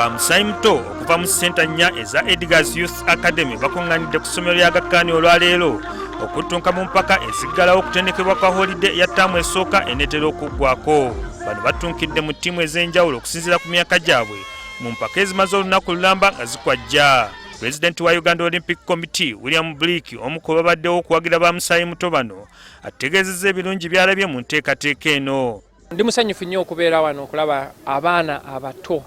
ba Musaayi Muto okuva mu senta nnya eza Edgar's Youth Academy bakunganidde ku ssomero lya Gakkaani olwaleero okutunka mu mpaka eziggalawo okutendekebwa kwa holiday ya ttaamu esooka eneetera okuggwako. Bano batunkidde mu ttiimu ez'enjawulo okusinziira ku myaka gyabwe mu mpaka ezimaze olunaku lulamba nga zikwajja. Pulezidenti wa Uganda Olympic Committee William Bleek omu ku babaddewo okuwagira ba Musaayi Muto bano ategeezezza ebirungi byalabye mu nteekateeka eno. Ndi musanyufu nnyo okubeera wano okulaba abaana abato.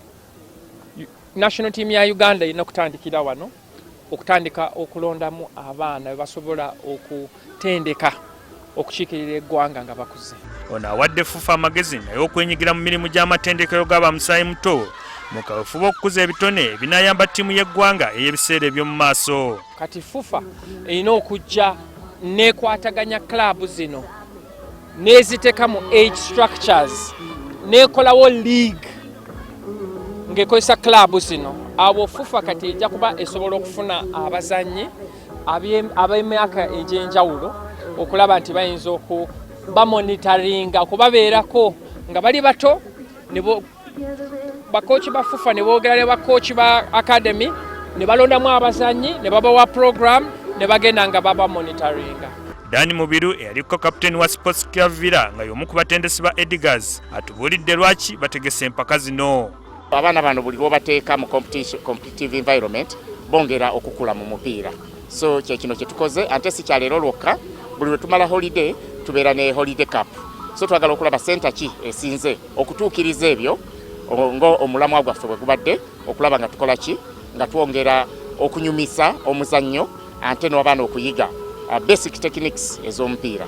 National team ya Uganda irina kutandikira wano okutandika okulondamu abaana basobola okutendeka okukiikirira eggwanga nga bakuze. Ono awadde FUFA amagezi naye okwenyigira mu mirimu gy'amatendekero g'aba Musaayi Muto mu kaweefube okukuza ebitone ebinaayamba ttiimu y'eggwanga ey'ebiseera eby'omu maaso. Kati FUFA erina okujja neekwataganya club zino neziteeka mu age structures neekolawo league ng'ekozesa club zino. Abo FUFA kati ejja kuba esobola okufuna abazannyi ab'emyaka egy'enjawulo okulaba nti bayinza bamonitaringa okubabeerako nga bali bato bakooki ba FUFA ne boogera ne bakooki ba academy ne balondamu abazannyi ne babawa program ne bagenda nga babamonitaringa. Dani Mubiru eyaliko kapiteeni wa Sports Club Villa nga y'omu ku batendesi ba Edgar's atubuulidde lwaki bategese empaka zino. Abaana bano buli lw'obateeka mu competitive environment bongera okukula mu mupiira. So kino kye tukoze ate si kyaleero lwokka, buli lwe tumala holiday tubeera ne holiday cup. So twagala okulaba senta ki esinze okutuukiriza ebyo ng'omulamwa gwaffe bwe gubadde okulaba nga tukola ki nga twongera okunyumisa omuzannyo ate n'abaana okuyiga basic techniques ez'omupiira.